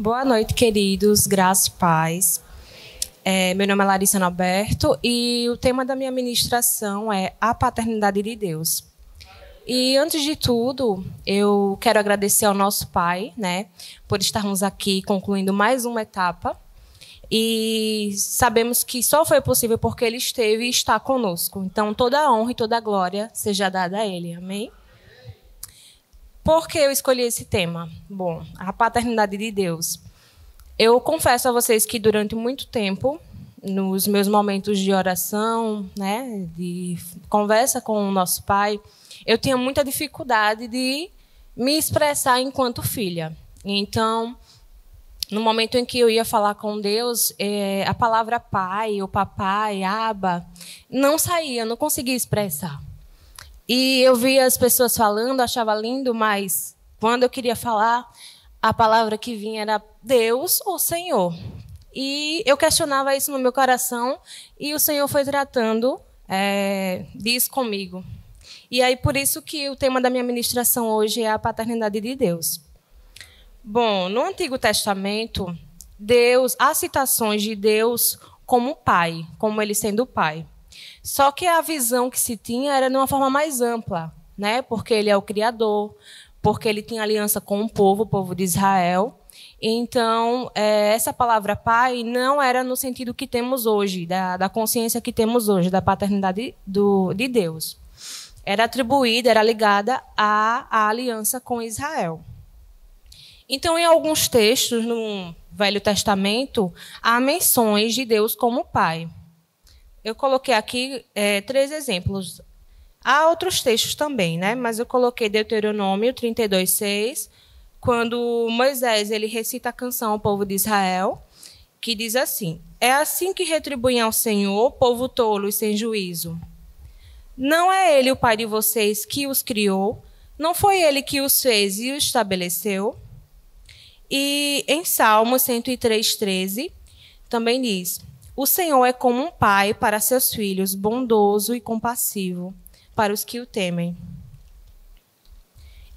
Boa noite, queridos, graça e paz. Meu nome é Larissa Norberto e o tema da minha ministração é a paternidade de Deus. E, antes de tudo, eu quero agradecer ao nosso Pai, por estarmos aqui concluindo mais uma etapa. E sabemos que só foi possível porque Ele esteve e está conosco. Então, toda a honra e toda a glória seja dada a Ele. Amém? Por que eu escolhi esse tema? Bom, a paternidade de Deus. Eu confesso a vocês que durante muito tempo, nos meus momentos de oração, de conversa com o nosso Pai, eu tinha muita dificuldade de me expressar enquanto filha. Então, no momento em que eu ia falar com Deus, a palavra pai, ou papai, aba, não saía, não conseguia expressar. E eu via as pessoas falando, achava lindo, mas quando eu queria falar, a palavra que vinha era Deus ou Senhor. E eu questionava isso no meu coração e o Senhor foi tratando disso comigo. E aí, por isso que o tema da minha ministração hoje é a paternidade de Deus. Bom, no Antigo Testamento, há citações de Deus como pai, como ele sendo pai. Só que a visão que se tinha era de uma forma mais ampla, porque ele é o Criador, porque ele tinha aliança com o povo de Israel. Então, essa palavra pai não era no sentido que temos hoje, da consciência que temos hoje, da paternidade de Deus. Era atribuída, era ligada à aliança com Israel. Então, em alguns textos no Velho Testamento, há menções de Deus como pai. Eu coloquei aqui 3 exemplos. Há outros textos também, mas eu coloquei Deuteronômio 32:6, quando Moisés ele recita a canção ao povo de Israel, que diz assim: é assim que retribuem ao Senhor, povo tolo e sem juízo. Não é ele o pai de vocês que os criou? Não foi ele que os fez e os estabeleceu? E em Salmos 103:13, também diz: o Senhor é como um pai para seus filhos, bondoso e compassivo para os que o temem.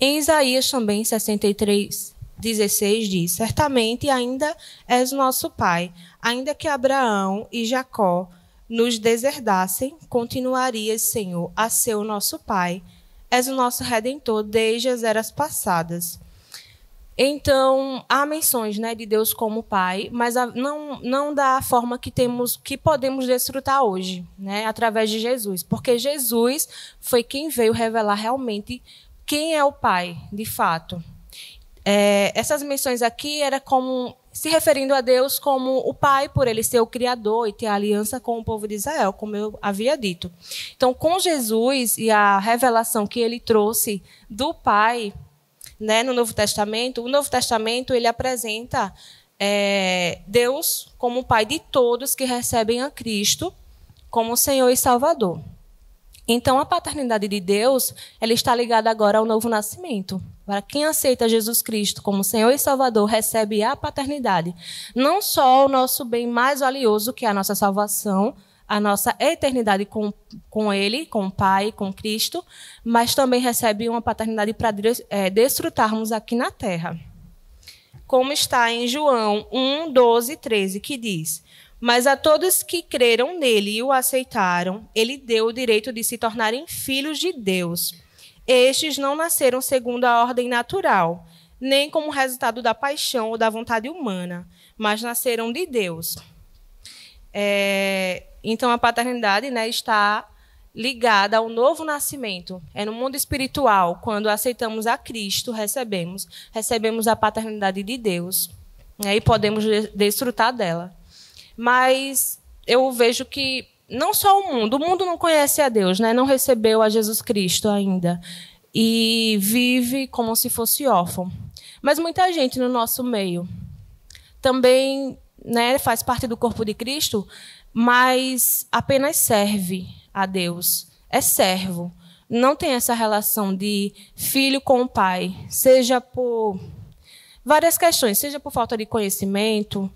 Em Isaías também 63:16 diz: certamente ainda és nosso pai, ainda que Abraão e Jacó nos deserdassem, continuarias, Senhor, a ser o nosso pai. És o nosso Redentor desde as eras passadas. Então, há menções de Deus como pai, mas não da forma que podemos desfrutar hoje, através de Jesus. Porque Jesus foi quem veio revelar realmente quem é o pai, de fato. Essas menções aqui era como se referindo a Deus como o pai, por ele ser o Criador e ter aliança com o povo de Israel, como eu havia dito. Então, com Jesus e a revelação que ele trouxe do pai, no Novo Testamento, o Novo Testamento ele apresenta Deus como o pai de todos que recebem a Cristo como Senhor e Salvador. Então, a paternidade de Deus ela está ligada agora ao novo nascimento. Para quem aceita Jesus Cristo como Senhor e Salvador, recebe a paternidade. Não só o nosso bem mais valioso, que é a nossa salvação, a nossa eternidade com Ele, com o Pai, com Cristo, mas também recebe uma paternidade para desfrutarmos aqui na terra. Como está em João 1:12-13, que diz: mas a todos que creram nele e o aceitaram, ele deu o direito de se tornarem filhos de Deus. Estes não nasceram segundo a ordem natural, nem como resultado da paixão ou da vontade humana, mas nasceram de Deus. Então, a paternidade está ligada ao novo nascimento. É no mundo espiritual, quando aceitamos a Cristo, recebemos a paternidade de Deus, e podemos desfrutar dela. Mas eu vejo que não só o mundo não conhece a Deus, não recebeu a Jesus Cristo ainda, e vive como se fosse órfão. Mas muita gente no nosso meio também faz parte do corpo de Cristo, mas apenas serve a Deus, é servo. Não tem essa relação de filho com o pai, seja por várias questões, seja por falta de conhecimento,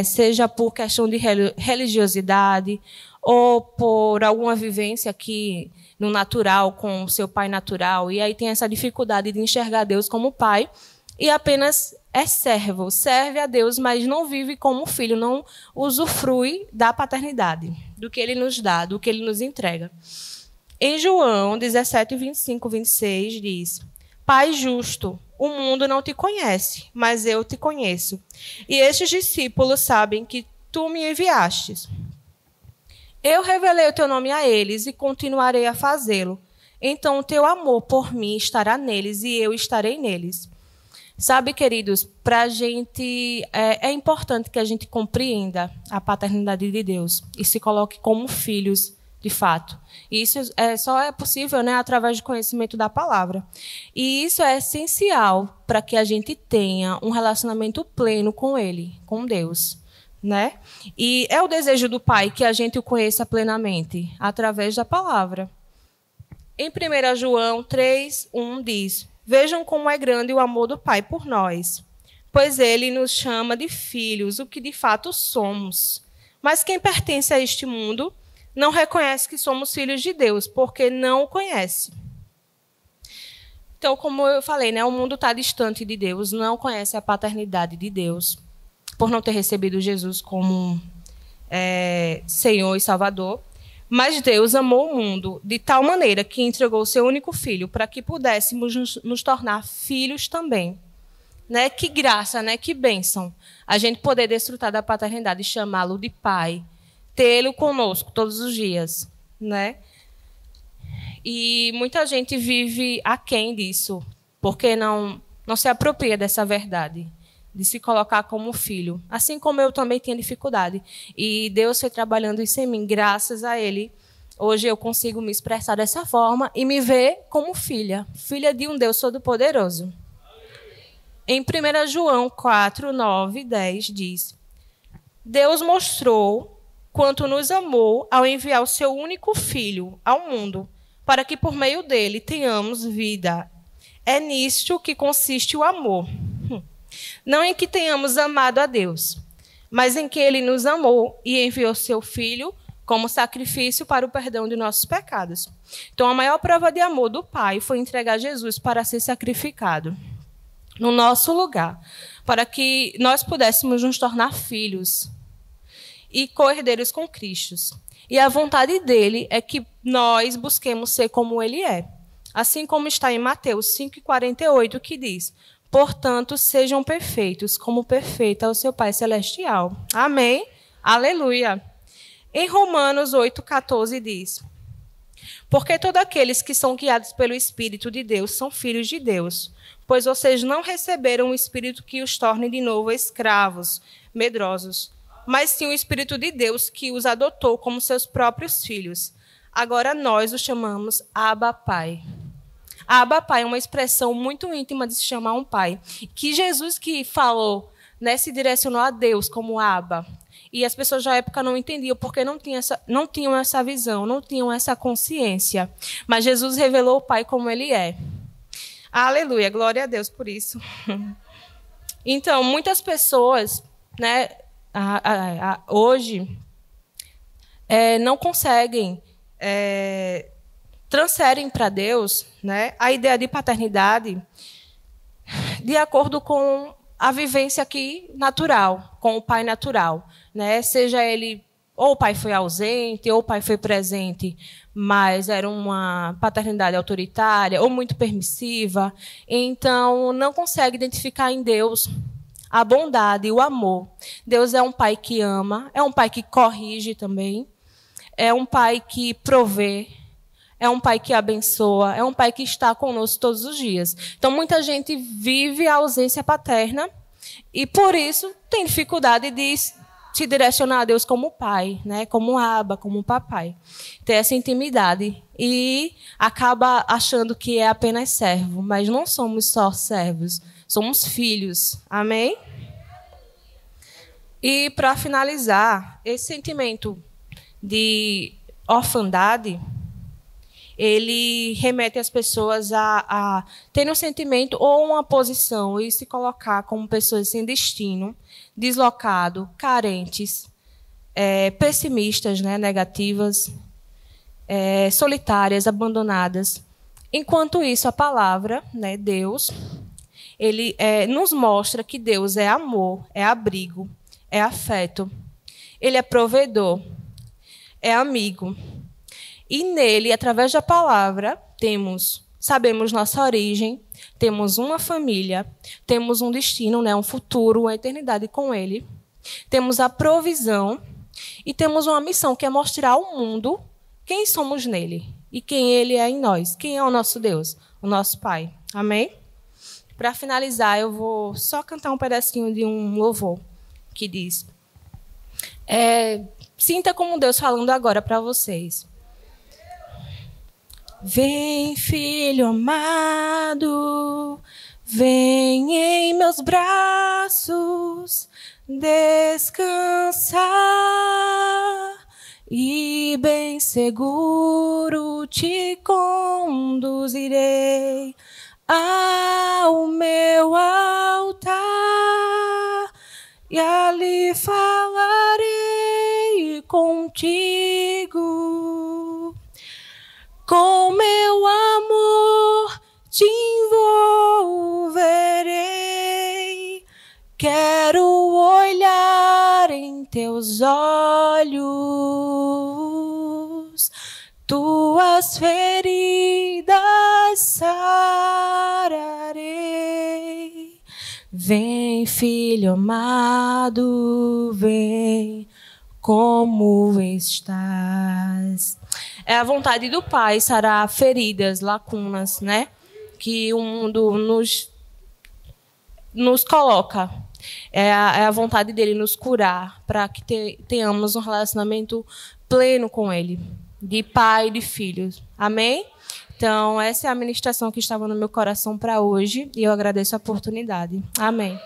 seja por questão de religiosidade, ou por alguma vivência aqui no natural, com o seu pai natural, e aí tem essa dificuldade de enxergar Deus como pai, e apenas é servo, serve a Deus, mas não vive como filho, não usufrui da paternidade, do que ele nos dá, do que ele nos entrega. Em João 17, 25, 26, diz: Pai justo, o mundo não te conhece, mas eu te conheço. E estes discípulos sabem que tu me enviastes. Eu revelei o teu nome a eles e continuarei a fazê-lo. Então o teu amor por mim estará neles e eu estarei neles. Sabe, queridos, para a gente é importante que a gente compreenda a paternidade de Deus e se coloque como filhos, de fato. E isso só é possível, né, através do conhecimento da palavra. E isso é essencial para que a gente tenha um relacionamento pleno com Ele, com Deus, né? E é o desejo do Pai que a gente o conheça plenamente, através da palavra. Em 1 João 3, 1 diz: Vejam como é grande o amor do Pai por nós, pois Ele nos chama de filhos, o que de fato somos. Mas quem pertence a este mundo não reconhece que somos filhos de Deus, porque não o conhece. Então, como eu falei, né, o mundo está distante de Deus, não conhece a paternidade de Deus, por não ter recebido Jesus como Senhor e Salvador. Mas Deus amou o mundo de tal maneira que entregou o seu único filho para que pudéssemos nos tornar filhos também. Né? Que graça, né? Que bênção a gente poder desfrutar da paternidade e chamá-lo de Pai, tê-lo conosco todos os dias. Né? E muita gente vive aquém disso, porque não se apropria dessa verdade, de se colocar como filho. Assim como eu também tinha dificuldade. E Deus foi trabalhando isso em mim, graças a Ele. Hoje eu consigo me expressar dessa forma e me ver como filha, filha de um Deus Todo-Poderoso. Em 1 João 4, 9 e 10 diz: Deus mostrou quanto nos amou ao enviar o seu único filho ao mundo, para que por meio dele tenhamos vida. É nisto que consiste o amor. Não em que tenhamos amado a Deus, mas em que Ele nos amou e enviou seu Filho como sacrifício para o perdão de nossos pecados. Então, a maior prova de amor do Pai foi entregar Jesus para ser sacrificado no nosso lugar, para que nós pudéssemos nos tornar filhos e co-herdeiros com Cristo. E a vontade dele é que nós busquemos ser como Ele é. Assim como está em Mateus 5,48, que diz: Portanto, sejam perfeitos, como perfeito é o seu Pai Celestial. Amém? Aleluia. Em Romanos 8,14 diz: Porque todos aqueles que são guiados pelo Espírito de Deus são filhos de Deus, pois vocês não receberam o Espírito que os torne de novo escravos, medrosos, mas sim o Espírito de Deus que os adotou como seus próprios filhos. Agora nós os chamamos Abba Pai. Abba Pai é uma expressão muito íntima de se chamar um pai. Que Jesus que falou, né, se direcionou a Deus como Abba. E as pessoas da época não entendiam, porque não tinham essa visão, não tinham essa consciência. Mas Jesus revelou o Pai como Ele é. Aleluia, glória a Deus por isso. Então, muitas pessoas, né, hoje não conseguem... transferem para Deus, né, a ideia de paternidade de acordo com a vivência aqui natural, com o pai natural, né? Seja ele, ou o pai foi ausente, ou o pai foi presente, mas era uma paternidade autoritária ou muito permissiva. Então, não consegue identificar em Deus a bondade e o amor. Deus é um pai que ama, é um pai que corrige também, é um pai que provê, é um pai que abençoa, é um pai que está conosco todos os dias. Então, muita gente vive a ausência paterna e, por isso, tem dificuldade de se direcionar a Deus como pai, né? Como Abba, como papai. Ter essa intimidade e acaba achando que é apenas servo, mas não somos só servos, somos filhos. Amém? E, para finalizar, esse sentimento de orfandade, ele remete as pessoas a terem um sentimento ou uma posição e se colocar como pessoas sem destino, deslocado, carentes, pessimistas, né, negativas, solitárias, abandonadas. Enquanto isso, a palavra, né, Deus, ele nos mostra que Deus é amor, é abrigo, é afeto. Ele é provedor, é amigo. E nele, através da palavra, sabemos nossa origem, temos uma família, temos um destino, né, um futuro, uma eternidade com ele. Temos a provisão e temos uma missão, que é mostrar ao mundo quem somos nele e quem ele é em nós. Quem é o nosso Deus? O nosso Pai. Amém? Para finalizar, eu vou só cantar um pedacinho de um louvor que diz: sinta como Deus falando agora para vocês. Vem, filho amado, vem em meus braços descansar, e bem seguro te conduzirei ao meu altar, e ali falarei contigo. Com meu amor te envolverei, quero olhar em teus olhos, tuas feridas sararei. Vem, filho amado, vem como estás. É a vontade do Pai sarar feridas, lacunas, né, que o mundo nos coloca. É a vontade dele nos curar, para que tenhamos um relacionamento pleno com ele, de pai e de filhos. Amém? Então, essa é a ministração que estava no meu coração para hoje, e eu agradeço a oportunidade. Amém.